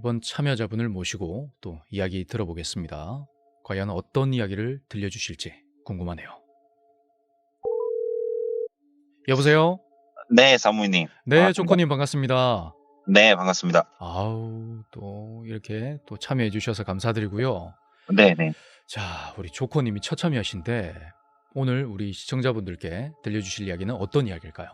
이번 참여자분을 모시고 또 이야기 들어보겠습니다. 과연 어떤 이야기를 들려주실지 궁금하네요. 여보세요? 네, 사모님. 네, 반갑습니다. 조커님 반갑습니다. 네, 반갑습니다. 아우, 또 이렇게 또 참여해 주셔서 감사드리고요. 네네. 자, 우리 조커님이 첫 참여하신데 오늘 우리 시청자분들께 들려주실 이야기는 어떤 이야기일까요?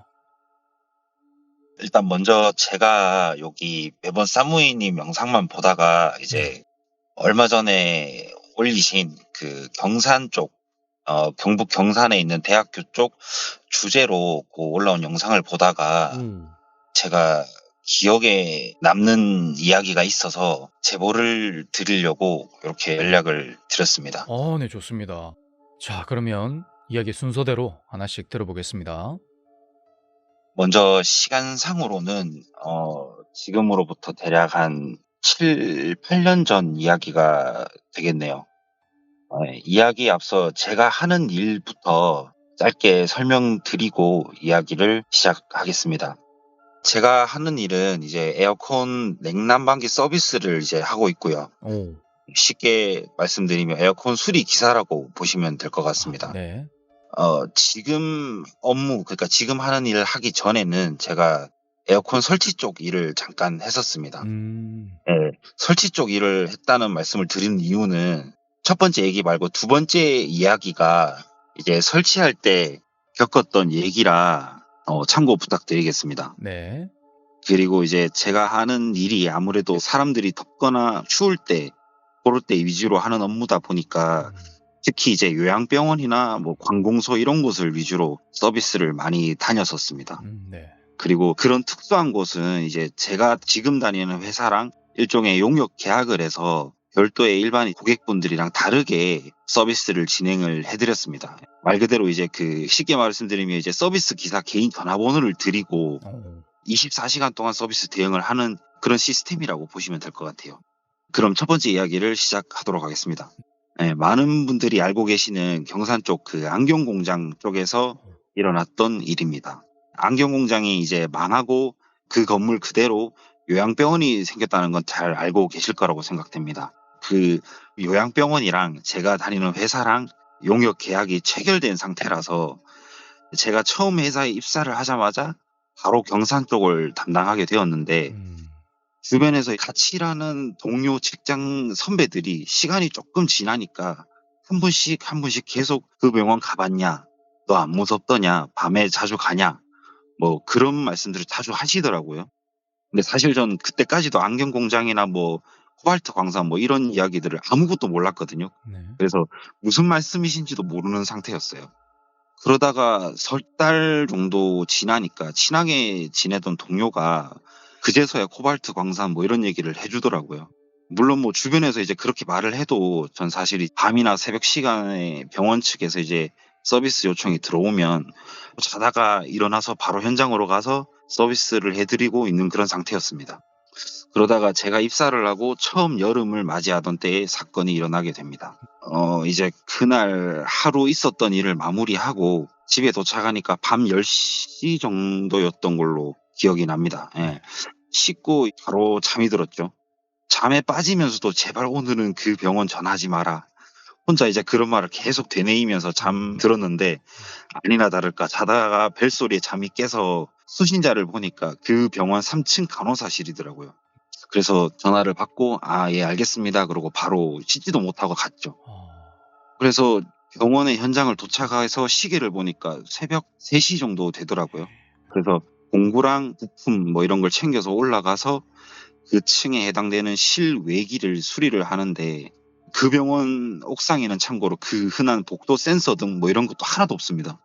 일단 먼저 제가 여기 매번 사무이님 영상만 보다가 네. 이제 얼마 전에 올리신 그 경산 쪽, 경북 경산에 있는 대학교 쪽 주제로 그 올라온 영상을 보다가 오. 제가 기억에 남는 이야기가 있어서 제보를 드리려고 이렇게 연락을 드렸습니다. 네, 좋습니다. 자, 그러면 이야기 순서대로 하나씩 들어보겠습니다. 먼저 시간상으로는 지금으로부터 대략 한 7, 8년 전 이야기가 되겠네요. 이야기에 앞서 제가 하는 일부터 짧게 설명드리고 이야기를 시작하겠습니다. 제가 하는 일은 이제 에어컨 냉난방기 서비스를 이제 하고 있고요. 오. 쉽게 말씀드리면 에어컨 수리 기사라고 보시면 될 것 아, 같습니다. 네. 지금 업무, 그러니까 지금 하는 일을 하기 전에는 제가 에어컨 설치 쪽 일을 잠깐 했었습니다. 음. 예, 설치 쪽 일을 했다는 말씀을 드린 이유는 첫 번째 얘기 말고 두 번째 이야기가 이제 설치할 때 겪었던 얘기라 참고 부탁드리겠습니다. 네. 그리고 이제 제가 하는 일이 아무래도 사람들이 덥거나 추울 때, 그럴 때 위주로 하는 업무다 보니까 특히 이제 요양병원이나 뭐 관공서 이런 곳을 위주로 서비스를 많이 다녔었습니다. 네. 그리고 그런 특수한 곳은 이제 제가 지금 다니는 회사랑 일종의 용역 계약을 해서 별도의 일반 고객분들이랑 다르게 서비스를 진행을 해드렸습니다. 말 그대로 이제 그 쉽게 말씀드리면 이제 서비스 기사 개인 전화번호를 드리고 어. 24시간 동안 서비스 대응을 하는 그런 시스템이라고 보시면 될 것 같아요. 그럼 첫 번째 이야기를 시작하도록 하겠습니다. 네, 많은 분들이 알고 계시는 경산 쪽 그 안경 공장 쪽에서 일어났던 일입니다. 안경 공장이 이제 망하고 그 건물 그대로 요양병원이 생겼다는 건 잘 알고 계실 거라고 생각됩니다. 그 요양병원이랑 제가 다니는 회사랑 용역 계약이 체결된 상태라서 제가 처음 회사에 입사를 하자마자 바로 경산 쪽을 담당하게 되었는데 주변에서 같이 일하는 동료 직장 선배들이 시간이 조금 지나니까 한 분씩 한 분씩 계속 그 병원 가봤냐? 너 안 무섭더냐? 밤에 자주 가냐? 뭐 그런 말씀들을 자주 하시더라고요. 근데 사실 전 그때까지도 안경 공장이나 뭐 코발트 광산 뭐 이런 이야기들을 아무것도 몰랐거든요. 네. 그래서 무슨 말씀이신지도 모르는 상태였어요. 그러다가 석 달 정도 지나니까 친하게 지내던 동료가 그제서야 코발트 광산 뭐 이런 얘기를 해주더라고요. 물론 뭐 주변에서 이제 그렇게 말을 해도 전 사실 이 밤이나 새벽 시간에 병원 측에서 이제 서비스 요청이 들어오면 자다가 일어나서 바로 현장으로 가서 서비스를 해드리고 있는 그런 상태였습니다. 그러다가 제가 입사를 하고 처음 여름을 맞이하던 때에 사건이 일어나게 됩니다. 이제 그날 하루 있었던 일을 마무리하고 집에 도착하니까 밤 10시 정도였던 걸로 기억이 납니다. 예. 네. 씻고 바로 잠이 들었죠. 잠에 빠지면서도 제발 오늘은 그 병원 전하지 마라. 혼자 이제 그런 말을 계속 되뇌이면서 잠들었는데 아니나 다를까 자다가 벨소리에 잠이 깨서 수신자를 보니까 그 병원 3층 간호사실이더라고요. 그래서 전화를 받고 아, 예, 알겠습니다. 그러고 바로 씻지도 못하고 갔죠. 어. 그래서 병원의 현장을 도착해서 시계를 보니까 새벽 3시 정도 되더라고요. 그래서 공구랑 부품 뭐 이런 걸 챙겨서 올라가서 그 층에 해당되는 실외기를 수리를 하는데 그 병원 옥상에는 참고로 그 흔한 복도 센서 등 뭐 이런 것도 하나도 없습니다.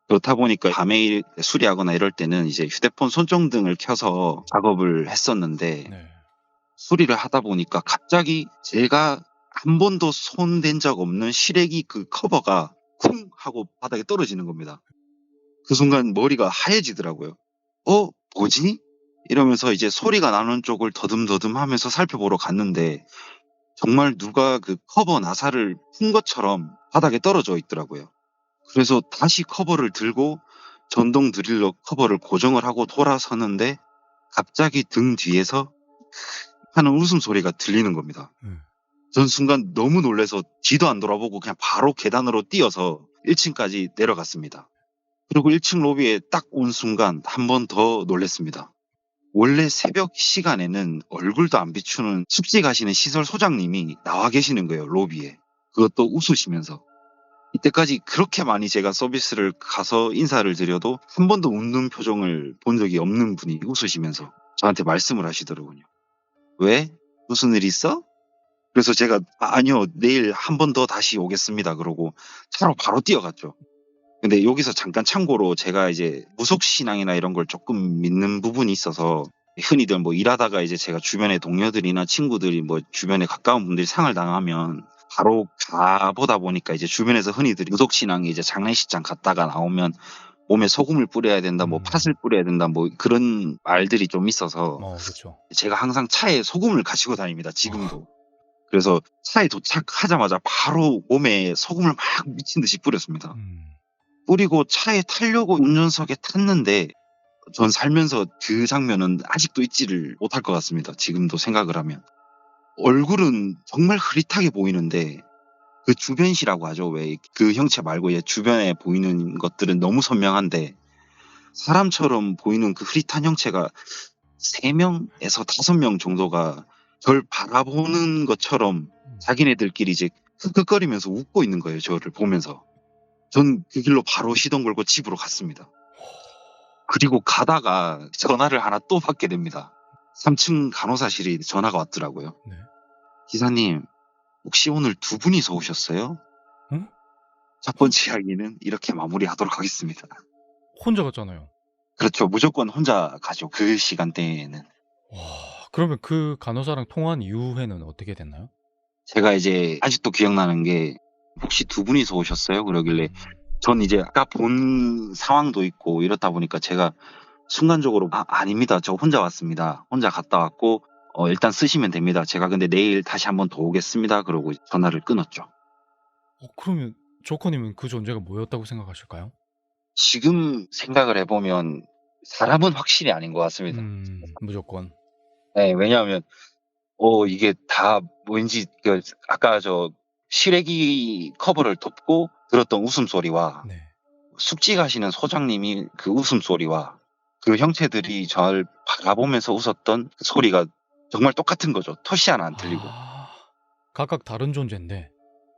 그렇다 보니까 밤에 수리하거나 이럴 때는 이제 휴대폰 손전등을 켜서 작업을 했었는데 네. 수리를 하다 보니까 갑자기 제가 한 번도 손댄 적 없는 실외기 그 커버가 쿵 하고 바닥에 떨어지는 겁니다. 그 순간 머리가 하얘지더라고요. 뭐지? 이러면서 이제 소리가 나는 쪽을 더듬더듬 하면서 살펴보러 갔는데 정말 누가 그 커버 나사를 푼 것처럼 바닥에 떨어져 있더라고요. 그래서 다시 커버를 들고 전동 드릴로 커버를 고정을 하고 돌아서는데 갑자기 등 뒤에서 하는 웃음소리가 들리는 겁니다. 음. 전 순간 너무 놀라서 뒤도 안 돌아보고 그냥 바로 계단으로 뛰어서 1층까지 내려갔습니다. 그리고 1층 로비에 딱 온 순간 한 번 더 놀랐습니다. 원래 새벽 시간에는 얼굴도 안 비추는 숙직 하시는 시설 소장님이 나와 계시는 거예요, 로비에. 그것도 웃으시면서. 이때까지 그렇게 많이 제가 서비스를 가서 인사를 드려도 한 번도 웃는 표정을 본 적이 없는 분이 웃으시면서 저한테 말씀을 하시더라고요. 왜? 무슨 일 있어? 그래서 제가 아니요, 내일 한 번 더 다시 오겠습니다. 그러고 차로 바로 뛰어갔죠. 근데 여기서 잠깐 참고로 제가 이제 무속신앙이나 이런 걸 조금 믿는 부분이 있어서 흔히들 뭐 일하다가 이제 제가 주변에 동료들이나 친구들이 뭐 주변에 가까운 분들이 상을 당하면 바로 가보다 보니까 이제 주변에서 흔히들 무속신앙이 이제 장례식장 갔다가 나오면 몸에 소금을 뿌려야 된다, 뭐 팥을 뿌려야 된다, 뭐 그런 말들이 좀 있어서 그렇죠. 제가 항상 차에 소금을 가지고 다닙니다. 지금도. 그래서 차에 도착하자마자 바로 몸에 소금을 막 미친 듯이 뿌렸습니다. 뿌리고 차에 타려고 운전석에 탔는데 전 살면서 그 장면은 아직도 잊지를 못할 것 같습니다. 지금도 생각을 하면. 얼굴은 정말 흐릿하게 보이는데 그 주변시라고 하죠. 왜 그 형체 말고 얘 주변에 보이는 것들은 너무 선명한데 사람처럼 보이는 그 흐릿한 형체가 3명에서 5명 정도가 절 바라보는 것처럼 자기네들끼리 이제 흑흑거리면서 웃고 있는 거예요. 저를 보면서. 전 그 길로 바로 시동 걸고 집으로 갔습니다. 그리고 가다가 전화를 하나 또 받게 됩니다. 3층 간호사실이 전화가 왔더라고요. 네. 기사님, 혹시 오늘 2분이서 오셨어요? 응? 첫 번째 이야기는 이렇게 마무리하도록 하겠습니다. 혼자 갔잖아요. 그렇죠. 무조건 혼자 가죠. 그 시간대에는. 와, 그러면 그 간호사랑 통화한 이후에는 어떻게 됐나요? 제가 이제 아직도 기억나는 게 혹시 2분이서 오셨어요? 그러길래 전 이제 아까 본 상황도 있고 이렇다 보니까 제가 순간적으로 아닙니다. 저 혼자 왔습니다. 혼자 갔다 왔고 일단 쓰시면 됩니다. 제가 근데 내일 다시 한번 더 오겠습니다. 그러고 전화를 끊었죠. 그러면 조커님은 그 존재가 뭐였다고 생각하실까요? 지금 생각을 해보면 사람은 확실히 아닌 것 같습니다. 무조건. 네, 왜냐하면 이게 다 왠지 아까 저 시래기 커버를 덮고 들었던 웃음소리와 네. 숙직하시는 소장님이 그 웃음소리와 그 형체들이 저를 바라보면서 웃었던 그 소리가 정말 똑같은 거죠. 토시 하나 안 틀리고. 각각 다른 존재인데.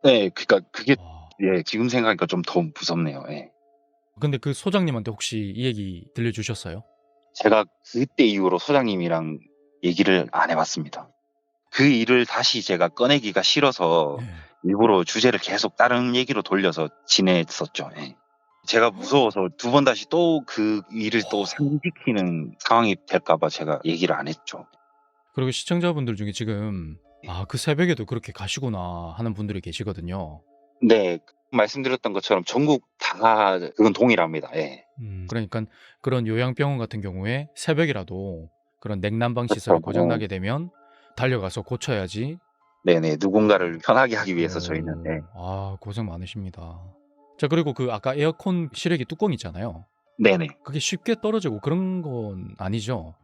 네, 그러니까 그게 와. 예, 지금 생각하니까 좀 더 무섭네요. 예. 근데 그 소장님한테 혹시 이 얘기 들려주셨어요? 제가 그때 이후로 소장님이랑 얘기를 안 해봤습니다. 그 일을 다시 제가 꺼내기가 싫어서 네. 일부러 주제를 계속 다른 얘기로 돌려서 지냈었죠. 예. 제가 무서워서 2번 다시 또 그 일을 또 상기시키는 상황이 될까봐 제가 얘기를 안 했죠. 그리고 시청자분들 중에 지금 그 새벽에도 그렇게 가시구나 하는 분들이 계시거든요. 네, 말씀드렸던 것처럼 전국 다 그건 동일합니다. 예. 그러니까 그런 요양병원 같은 경우에 새벽이라도 그런 냉난방 시설이 그렇죠. 고장나게 되면 달려가서 고쳐야지. 네네, 누군가를 편하게 하기 위해서 저희는. 예. 고생 많으십니다. 자, 그리고 그 아까 에어컨 실외기 뚜껑 있잖아요. 네네. 그게 쉽게 떨어지고 그런 건 아니죠?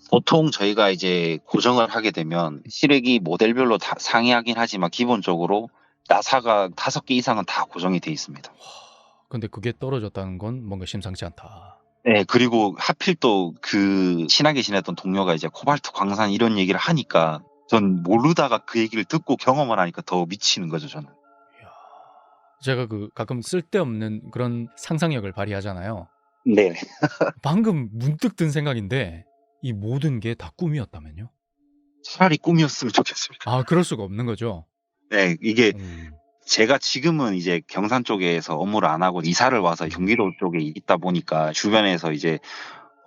보통 저희가 이제 고정을 하게 되면 실외기 모델별로 다 상이하긴 하지만 기본적으로 나사가 5개 이상은 다 고정이 돼 있습니다. 근데 그게 떨어졌다는 건 뭔가 심상치 않다. 네, 그리고 하필 또 그 친하게 지냈던 동료가 이제 코발트 광산 이런 얘기를 하니까 전 모르다가 그 얘기를 듣고 경험을 하니까 더 미치는 거죠, 저는. 이야. 제가 그 가끔 쓸데없는 그런 상상력을 발휘하잖아요. 네. 방금 문득 든 생각인데 이 모든 게 다 꿈이었다면요? 차라리 꿈이었으면 좋겠습니다. 그럴 수가 없는 거죠. 네, 이게 음. 제가 지금은 이제 경산 쪽에서 업무를 안 하고 이사를 와서 경기도 쪽에 있다 보니까 주변에서 이제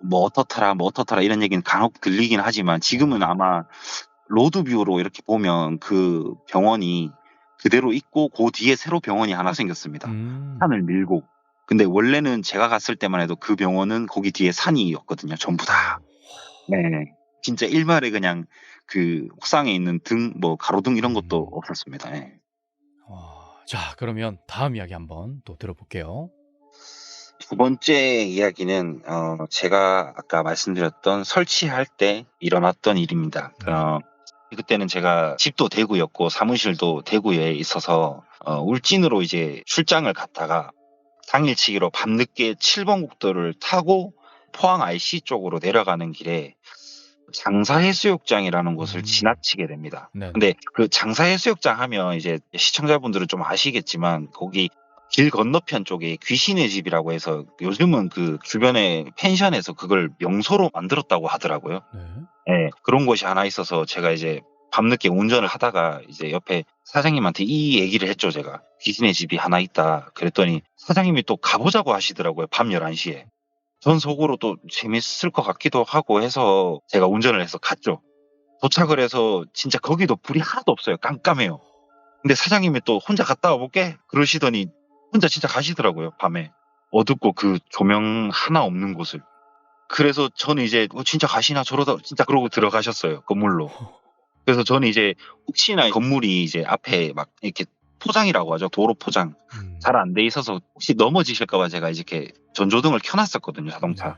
뭐 어떻더라 이런 얘기는 간혹 들리긴 하지만 지금은 아마 로드뷰로 이렇게 보면 그 병원이 그대로 있고 그 뒤에 새로 병원이 하나 생겼습니다. 산을 밀고. 근데 원래는 제가 갔을 때만 해도 그 병원은 거기 뒤에 산이었거든요. 전부 다. 네. 진짜 일말에 그냥 그 옥상에 있는 등, 뭐 가로등 이런 것도 없었습니다. 네. 자, 그러면 다음 이야기 한번 또 들어볼게요. 2번째 이야기는 제가 아까 말씀드렸던 설치할 때 일어났던 일입니다. 네. 그때는 제가 집도 대구였고 사무실도 대구에 있어서 울진으로 이제 출장을 갔다가 당일치기로 밤늦게 7번 국도를 타고 포항 IC 쪽으로 내려가는 길에 장사해수욕장이라는 곳을 음. 지나치게 됩니다. 네네. 근데 그 장사해수욕장 하면 이제 시청자분들은 좀 아시겠지만 거기 길 건너편 쪽에 귀신의 집이라고 해서 요즘은 그 주변에 펜션에서 그걸 명소로 만들었다고 하더라고요. 네. 예, 그런 곳이 하나 있어서 제가 이제 밤늦게 운전을 하다가 이제 옆에 사장님한테 이 얘기를 했죠, 제가. 귀신의 집이 하나 있다. 그랬더니 사장님이 또 가보자고 하시더라고요, 밤 11시에. 전 속으로 또 재밌을 것 같기도 하고 해서 제가 운전을 해서 갔죠. 도착을 해서 진짜 거기도 불이 하나도 없어요. 깜깜해요. 근데 사장님이 또 혼자 갔다 와볼게? 그러시더니 혼자 진짜 가시더라고요, 밤에. 어둡고 그 조명 하나 없는 곳을. 그래서 저는 이제 진짜 가시나 저러다 진짜 그러고 들어가셨어요, 건물로. 그래서 저는 이제 혹시나 건물이 이제 앞에 막 이렇게 포장이라고 하죠. 도로 포장. 잘 안 돼 있어서 혹시 넘어지실까봐 제가 이렇게 전조등을 켜놨었거든요, 자동차. 네.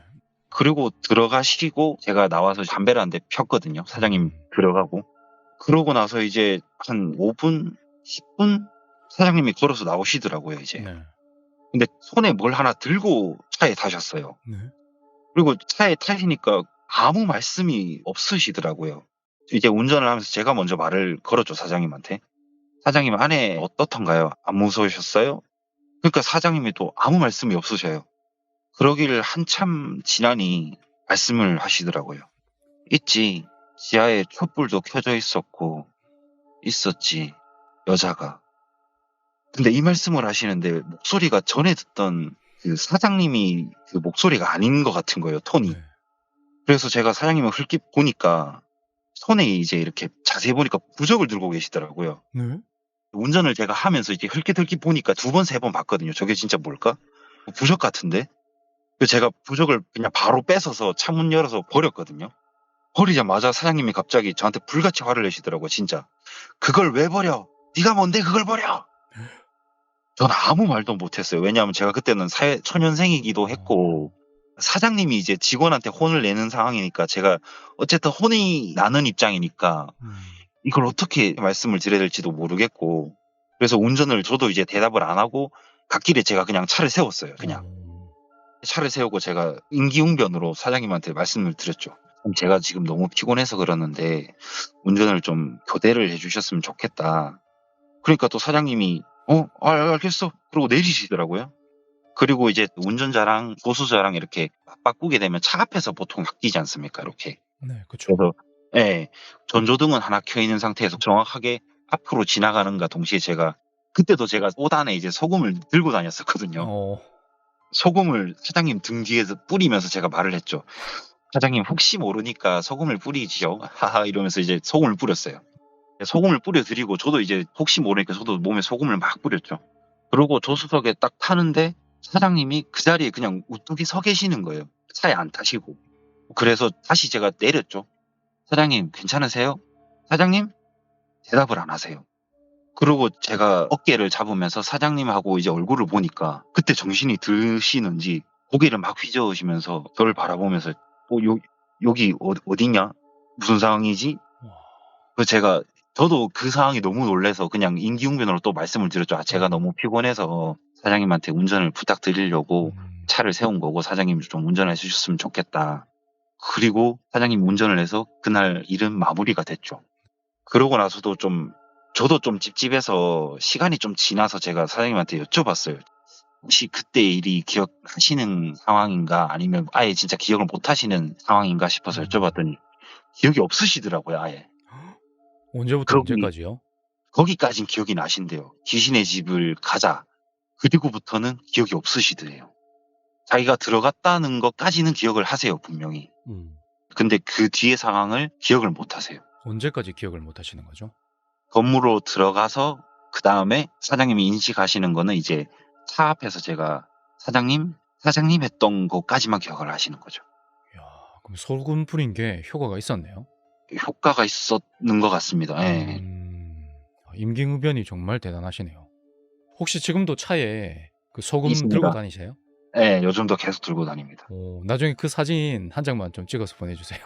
그리고 들어가시고 제가 나와서 담배를 한 대 폈거든요. 사장님 들어가고. 그러고 나서 이제 한 5분, 10분 사장님이 걸어서 나오시더라고요, 이제. 네. 근데 손에 뭘 하나 들고 차에 타셨어요. 네. 그리고 차에 타시니까 아무 말씀이 없으시더라고요. 이제 운전을 하면서 제가 먼저 말을 걸었죠, 사장님한테. 사장님 안에 어떻던가요? 안 무서우셨어요? 그러니까 사장님이 또 아무 말씀이 없으셔요. 그러기를 한참 지나니 말씀을 하시더라고요. 있지. 지하에 촛불도 켜져 있었지. 여자가. 근데 이 말씀을 하시는데 목소리가 전에 듣던 그 사장님이 그 목소리가 아닌 것 같은 거예요, 톤이. 네. 그래서 제가 사장님을 흘낏 보니까 손에 이제 이렇게 자세히 보니까 부적을 들고 계시더라고요. 네. 운전을 제가 하면서 이제 흘낏 보니까 2번, 3번 봤거든요. 저게 진짜 뭘까? 부적 같은데? 그래서 제가 부적을 그냥 바로 뺏어서 차문 열어서 버렸거든요. 버리자마자 사장님이 갑자기 저한테 불같이 화를 내시더라고요, 진짜. 그걸 왜 버려? 네가 뭔데 그걸 버려? 전 아무 말도 못했어요. 왜냐하면 제가 그때는 사회 초년생이기도 했고 사장님이 이제 직원한테 혼을 내는 상황이니까 제가 어쨌든 혼이 나는 입장이니까 이걸 어떻게 말씀을 드려야 될지도 모르겠고 그래서 운전을 저도 이제 대답을 안 하고 갓길에 제가 그냥 차를 세웠어요. 그냥 차를 세우고 제가 임기응변으로 사장님한테 말씀을 드렸죠. 제가 지금 너무 피곤해서 그러는데 운전을 좀 교대를 해주셨으면 좋겠다. 그러니까 또 사장님이 알겠어. 그러고 내리시더라고요. 그리고 이제 운전자랑 보수자랑 이렇게 바꾸게 되면 차 앞에서 보통 바뀌지 않습니까? 이렇게. 네, 그쵸. 그래서 예, 전조등은 하나 켜 있는 상태에서 정확하게 앞으로 지나가는가 동시에 제가 그때도 제가 5단에 이제 소금을 들고 다녔었거든요. 어. 소금을 사장님 등 뒤에서 뿌리면서 제가 말을 했죠. 사장님 혹시 모르니까 소금을 뿌리지요. 하하 이러면서 이제 소금을 뿌렸어요. 소금을 뿌려드리고 저도 이제 혹시 모르니까 저도 몸에 소금을 막 뿌렸죠. 그러고 조수석에 딱 타는데 사장님이 그 자리에 그냥 우뚝이 서 계시는 거예요. 차에 안 타시고. 그래서 다시 제가 내렸죠. 사장님 괜찮으세요? 사장님? 대답을 안 하세요. 그리고 제가 어깨를 잡으면서 사장님하고 이제 얼굴을 보니까 그때 정신이 드시는지 고개를 막 휘저으시면서 저를 바라보면서 여기 어디냐? 무슨 상황이지? 그래서 저도 그 상황이 너무 놀라서 그냥 임기응변으로 또 말씀을 드렸죠. 제가 너무 피곤해서 사장님한테 운전을 부탁드리려고 차를 세운 거고 사장님이 좀 운전해 주셨으면 좋겠다. 그리고 사장님이 운전을 해서 그날 일은 마무리가 됐죠. 그러고 나서도 저도 좀 찝찝해서 시간이 좀 지나서 제가 사장님한테 여쭤봤어요. 혹시 그때 일이 기억하시는 상황인가 아니면 아예 진짜 기억을 못 하시는 상황인가 싶어서 여쭤봤더니 기억이 없으시더라고요, 아예. 언제부터 언제까지요? 거기까진 기억이 나신대요. 귀신의 집을 가자. 그리고부터는 기억이 없으시더래요. 자기가 들어갔다는 것까지는 기억을 하세요, 분명히. 근데 그 뒤의 상황을 기억을 못 하세요. 언제까지 기억을 못 하시는 거죠? 건물로 들어가서 그 다음에 사장님이 인식하시는 거는 이제 차 앞에서 제가 사장님 했던 것까지만 기억을 하시는 거죠. 이야, 그럼 소금 뿌린 게 효과가 있었네요. 효과가 있었는 것 같습니다. 예. 임기응변이 정말 대단하시네요. 혹시 지금도 차에 그 소금 있습니다. 들고 다니세요? 예, 요즘도 계속 들고 다닙니다. 나중에 그 사진 한 장만 좀 찍어서 보내주세요.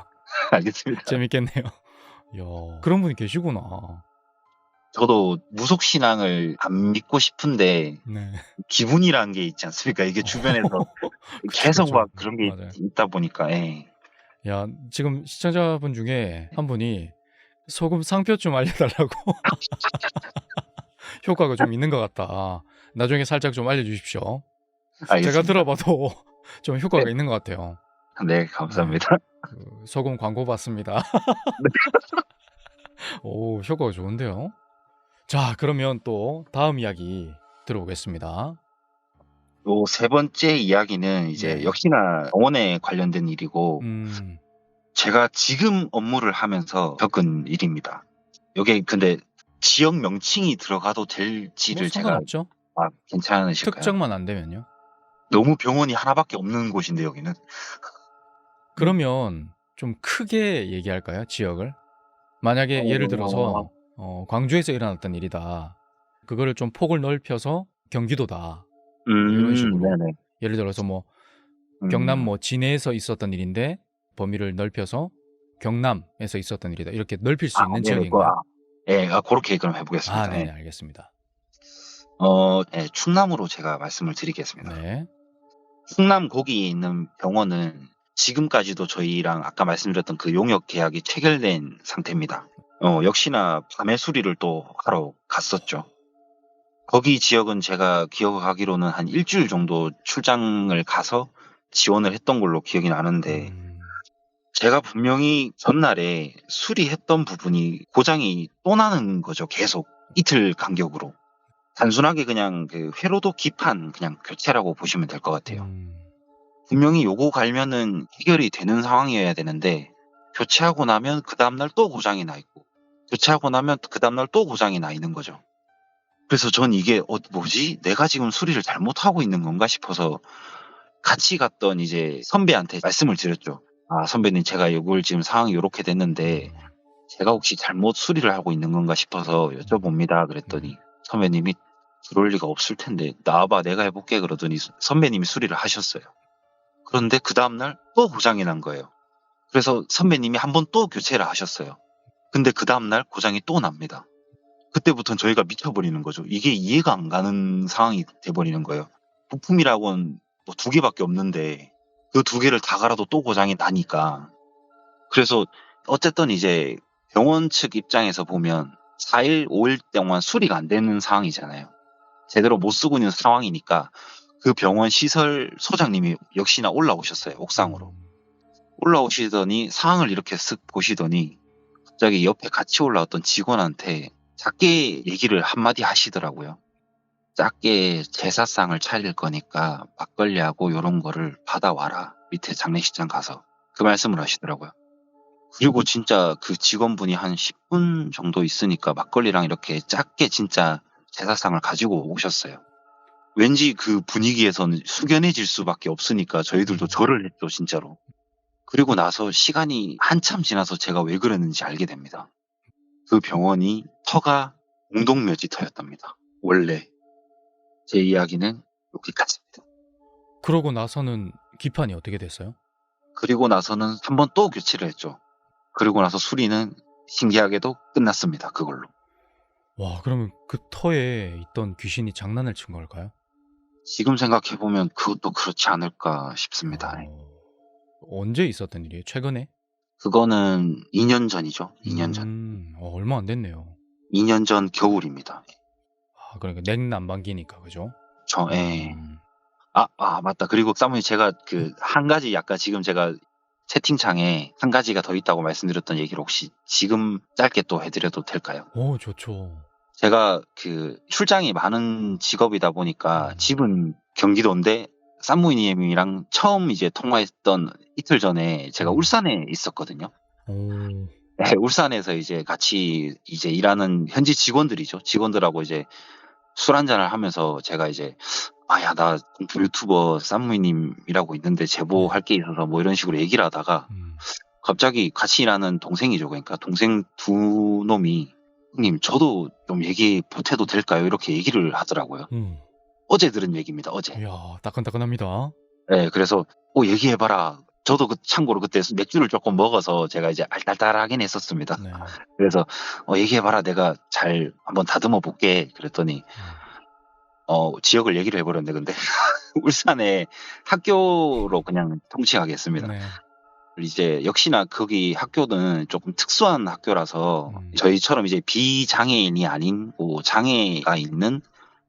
알겠습니다. 재밌겠네요. 야, 그런 분이 계시구나. 저도 무속신앙을 안 믿고 싶은데 네. 기분이라는 게 있지 않습니까? 이게 주변에서 그쵸, 계속 그쵸. 막 그런 게 맞아요. 있다 보니까 예. 야, 지금 시청자분 중에 한 분이 소금 상표 좀 알려달라고 효과가 좀 있는 것 같다. 나중에 살짝 좀 알려주십시오. 제가 알겠습니다. 들어봐도 좀 네. 효과가 있는 것 같아요. 네, 네. 감사합니다. 소금 광고 받습니다. 네. 오, 효과가 좋은데요. 자, 그러면 또 다음 이야기 들어보겠습니다. 요 세 번째 이야기는 이제 네. 역시나 병원에 관련된 일이고 음, 제가 지금 업무를 하면서 겪은 일입니다. 요게 근데 지역 명칭이 들어가도 뭐 될지를 제가 상관없죠. 괜찮으실까요? 특정만 안 되면요. 너무 병원이 하나밖에 없는 곳인데 여기는. 네. 그러면 좀 크게 얘기할까요? 지역을? 만약에 예를 어. 들어서 광주에서 일어났던 일이다. 그거를 좀 폭을 넓혀서 경기도다. 뭐 이런 식으로. 네네. 예를 들어서 뭐 경남 음. 뭐 진해에서 있었던 일인데 범위를 넓혀서 경남에서 있었던 일이다. 이렇게 넓힐 수 있는 네네. 지역인가요? 예. 고렇게 그럼 해 아, 보겠습니다. 예. 네네, 알겠습니다. 예. 충남으로 제가 말씀을 드리겠습니다. 네. 충남 거기에 있는 병원은 지금까지도 저희랑 아까 말씀드렸던 그 용역 계약이 체결된 상태입니다. 역시나 밤에 수리를 또 하러 갔었죠. 거기 지역은 제가 기억하기로는 한 1주일 정도 출장을 가서 지원을 했던 걸로 기억이 나는데 제가 분명히 전날에 수리했던 부분이 고장이 또 나는 거죠. 계속 이틀 간격으로. 단순하게 그냥 그 회로도 기판 그냥 교체라고 보시면 될 것 같아요. 분명히 요거 갈면은 해결이 되는 상황이어야 되는데 교체하고 나면 그 다음날 또 고장이 나 있고 교체하고 나면 그 다음날 또 고장이 나 있는 거죠. 그래서 전 이게 뭐지? 내가 지금 수리를 잘못하고 있는 건가 싶어서 같이 갔던 이제 선배한테 말씀을 드렸죠. 아, 선배님 제가 요걸 지금 상황이 요렇게 됐는데 제가 혹시 잘못 수리를 하고 있는 건가 싶어서 여쭤봅니다. 그랬더니 선배님이 그럴 리가 없을 텐데 나와봐 내가 해볼게 그러더니 선배님이 수리를 하셨어요. 그런데 그 다음날 또 고장이 난 거예요. 그래서 선배님이 한 번 또 교체를 하셨어요. 근데 그 다음날 고장이 또 납니다. 그때부터는 저희가 미쳐버리는 거죠. 이게 이해가 안 가는 상황이 돼버리는 거예요. 부품이라고는 뭐 2개밖에 없는데 그 2개를 다 갈아도 또 고장이 나니까. 그래서 어쨌든 이제 병원 측 입장에서 보면 4일, 5일 동안 수리가 안 되는 상황이잖아요. 제대로 못 쓰고 있는 상황이니까 그 병원 시설 소장님이 역시나 올라오셨어요. 옥상으로. 올라오시더니 상황을 이렇게 쓱 보시더니 갑자기 옆에 같이 올라왔던 직원한테 작게 얘기를 한마디 하시더라고요. 작게 제사상을 차릴 거니까 막걸리하고 요런 거를 받아와라. 밑에 장례식장 가서. 그 말씀을 하시더라고요. 그리고 진짜 그 직원분이 한 10분 정도 있으니까 막걸리랑 이렇게 작게 진짜 제사상을 가지고 오셨어요. 왠지 그 분위기에서는 숙연해질 수밖에 없으니까 저희들도 절을 했죠, 진짜로. 그리고 나서 시간이 한참 지나서 제가 왜 그랬는지 알게 됩니다. 그 병원이 터가 공동묘지 터였답니다. 원래. 제 이야기는 여기까지입니다. 그러고 나서는 기판이 어떻게 됐어요? 그리고 나서는 한 번 또 교체를 했죠. 그리고 나서 수리는 신기하게도 끝났습니다. 그걸로. 와, 그러면 그 터에 있던 귀신이 장난을 친 걸까요? 지금 생각해보면 그것도 그렇지 않을까 싶습니다. 언제 있었던 일이에요? 최근에? 그거는 2년 전이죠. 2년 전. 얼마 안 됐네요. 2년 전 겨울입니다. 아, 그러니까 냉난방기니까, 그죠? 예. 맞다. 그리고 사모님 제가 그 한 가지 약간 지금 제가 채팅창에 한 가지가 더 있다고 말씀드렸던 얘기를 혹시 지금 짧게 또 해드려도 될까요? 오, 좋죠. 제가 그 출장이 많은 직업이다 보니까 집은 경기도인데 쌈무이님이랑 처음 이제 통화했던 이틀 전에 제가 울산에 있었거든요. 오, 네, 울산에서 이제 같이 이제 일하는 현지 직원들이죠. 직원들하고 이제 술 한잔을 하면서 제가 이제 야, 나 공포 유튜버 쌈무이님이라고 있는데 제보할 게 있어서 뭐 이런 식으로 얘기를 하다가 갑자기 같이 일하는 동생이죠. 그러니까 동생 두 놈이 형님 저도 좀 얘기 보태도 될까요? 이렇게 얘기를 하더라고요. 어제 들은 얘기입니다. 어제. 이야, 따끈따끈합니다. 네, 그래서 얘기해봐라. 저도 참고로 그때 맥주를 조금 먹어서 제가 이제 알딸딸하긴 했었습니다. 네. 그래서 얘기해봐라, 내가 잘 한번 다듬어 볼게. 그랬더니 지역을 얘기를 해버렸는데, 근데 울산에 학교로 그냥 통칭하겠습니다. 네. 이제 역시나 거기 학교는 조금 특수한 학교라서 저희처럼 이제 비장애인이 아닌 장애가 있는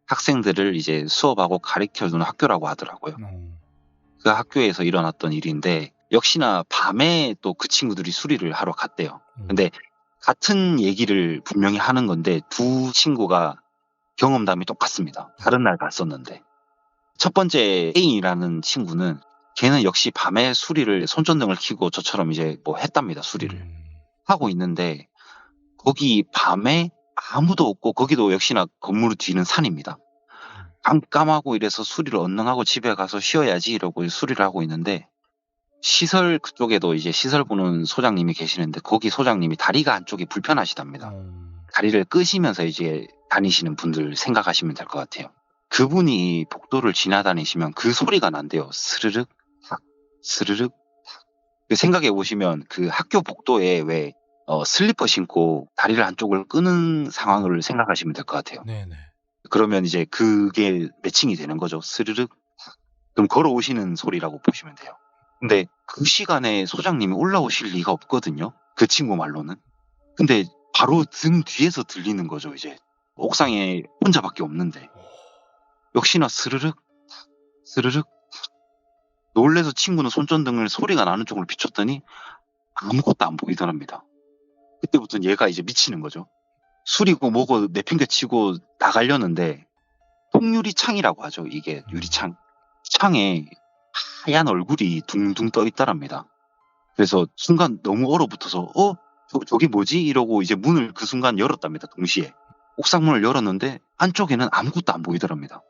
학생들을 이제 수업하고 가르쳐주는 학교라고 하더라고요. 그 학교에서 일어났던 일인데, 역시나 밤에 또 그 친구들이 수리를 하러 갔대요. 근데 같은 얘기를 분명히 하는 건데 두 친구가 경험담이 똑같습니다. 다른 날 갔었는데, 첫 번째 A라는 친구는 걔는 역시 밤에 수리를 손전등을 켜고 저처럼 이제 뭐 했답니다. 수리를 하고 있는데, 거기 밤에 아무도 없고 거기도 역시나 건물 뒤는 산입니다. 깜깜하고 이래서 수리를 얼른 집에 가서 쉬어야지 이러고 수리를 하고 있는데, 시설 그쪽에도 이제 시설 보는 소장님이 계시는데 거기 소장님이 다리가 한쪽이 불편하시답니다. 다리를 끄시면서 이제 다니시는 분들 생각하시면 될 것 같아요. 그분이 복도를 지나다니시면 그 소리가 난대요. 스르륵 탁 스르륵 탁. 생각해 보시면 그 학교 복도에 왜 슬리퍼 신고 다리를 한쪽을 끄는 상황을 생각하시면 될 것 같아요. 네네. 그러면 이제 그게 매칭이 되는 거죠. 스르륵 탁. 그럼 걸어오시는 소리라고 보시면 돼요. 근데 그 시간에 소장님이 올라오실 리가 없거든요. 그 친구 말로는. 근데 바로 등 뒤에서 들리는 거죠. 이제 옥상에 혼자밖에 없는데. 역시나 스르륵 탁, 스르륵 탁. 놀래서 친구는 손전등을 소리가 나는 쪽으로 비췄더니 아무것도 안 보이더랍니다. 그때부터는 얘가 이제 미치는 거죠. 술이고 뭐고 내팽개치고 나가려는데, 통유리창이라고 하죠. 이게 유리창. 창에 하얀 얼굴이 둥둥 떠 있더랍니다. 그래서 순간 너무 얼어붙어서 저게 뭐지? 이러고 이제 문을 그 순간 열었답니다. 동시에. 옥상 문을 열었는데 안쪽에는 아무것도 안 보이더랍니다.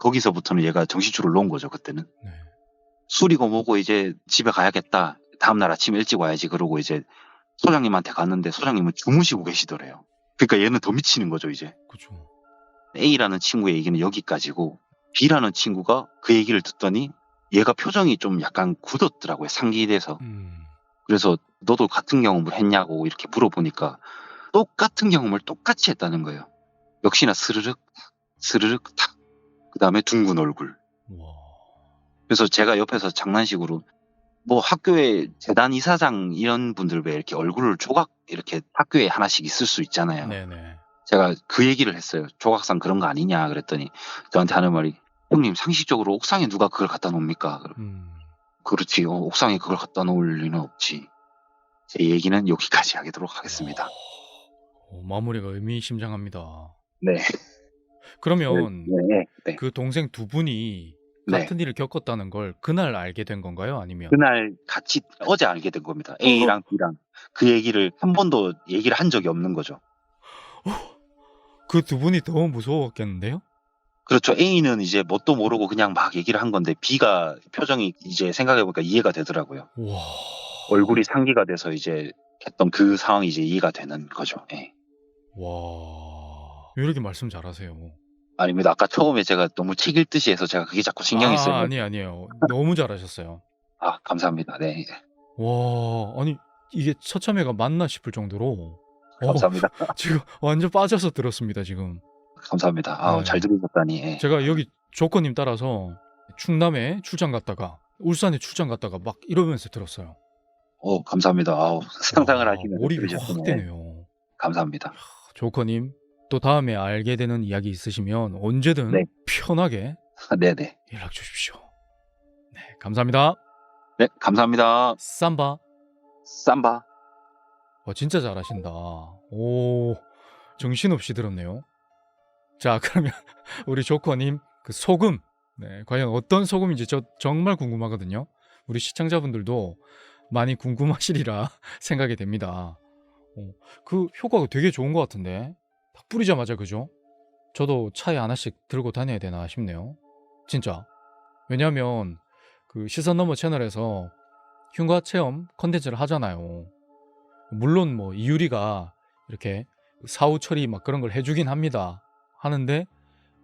거기서부터는 얘가 정신줄을 놓은 거죠. 그때는. 네. 술이고 뭐고 이제 집에 가야겠다. 다음날 아침 일찍 와야지. 그러고 이제 소장님한테 갔는데 소장님은 주무시고 계시더래요. 그러니까 얘는 더 미치는 거죠. 이제. 그죠. A라는 친구의 얘기는 여기까지고, B라는 친구가 그 얘기를 듣더니 얘가 표정이 좀 약간 굳었더라고요. 상기돼서. 그래서 너도 같은 경험을 했냐고 이렇게 물어보니까 똑같은 경험을 똑같이 했다는 거예요. 역시나 스르륵 탁, 스르륵 탁. 그 다음에 둥근 얼굴. 와. 그래서 제가 옆에서 장난식으로 뭐 학교에 재단 이사장 이런 분들 왜 이렇게 얼굴을 조각 이렇게 학교에 하나씩 있을 수 있잖아요. 네네. 제가 그 얘기를 했어요. 조각상 그런 거 아니냐 그랬더니 저한테 하는 말이, 형님 상식적으로 옥상에 누가 그걸 갖다 놓습니까? 그렇지. 옥상에 그걸 갖다 놓을 리는 없지. 제 얘기는 여기까지 하도록 하겠습니다. 마무리가 의미심장합니다. 네. 그러면 네. 그 동생 두 분이 네. 같은 일을 겪었다는 걸 그날 알게 된 건가요? 아니면 그날 같이 어제 알게 된 겁니다. A랑 B랑 그 얘기를 한 번도 얘기를 한 적이 없는 거죠. 그 두 분이 더 무서웠겠는데요? 그렇죠. A는 이제 뭣도 모르고 그냥 막 얘기를 한 건데, B가 표정이 이제 생각해보니까 이해가 되더라고요. 와. 얼굴이 상기가 돼서 이제 했던 그 상황이 이제 이해가 되는 거죠. 예. 와. 왜 이렇게 말씀 잘하세요? 아닙니다. 아까 처음에 제가 너무 책 읽듯이 해서 제가 그게 자꾸 신경이 쓰여요. 아니에요. 너무 잘하셨어요. 감사합니다. 네. 와, 아니 이게 처참해가 맞나 싶을 정도로 감사합니다. 지금 완전 빠져서 들었습니다. 지금. 감사합니다. 네. 잘 들으셨다니. 예. 제가 여기 조커님 따라서 충남에 출장 갔다가 울산에 출장 갔다가 막 이러면서 들었어요. 감사합니다. 상상을 하시면서 몰입이 들으셨군요. 확 되네요. 감사합니다. 조커님, 또 다음에 알게 되는 이야기 있으시면 언제든 네. 편하게 네네. 연락 주십시오. 네, 감사합니다. 네, 감사합니다. 삼바. 삼바. 진짜 잘하신다. 오, 정신없이 들었네요. 자, 그러면 우리 조커님 그 소금, 네, 과연 어떤 소금인지 저 정말 궁금하거든요. 우리 시청자분들도 많이 궁금하시리라 생각이 됩니다. 그 효과가 되게 좋은 것 같은데 딱 뿌리자마자, 그죠? 저도 차에 하나씩 들고 다녀야 되나 싶네요. 진짜. 왜냐하면 그 시선 너머 채널에서 흉가 체험 컨텐츠를 하잖아요. 물론 뭐 이유리가 이렇게 사후 처리 막 그런 걸 해주긴 합니다. 하는데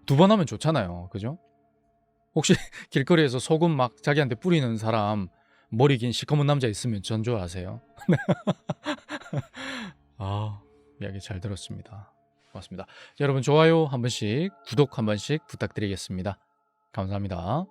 두 번 하면 좋잖아요. 그죠? 혹시 길거리에서 소금 막 자기한테 뿌리는 사람 머리 긴 시커먼 남자 있으면 전 좋아하세요. 아, 이야기 잘 들었습니다. 고맙습니다. 자, 여러분 좋아요 한 번씩, 구독 한 번씩 부탁드리겠습니다. 감사합니다.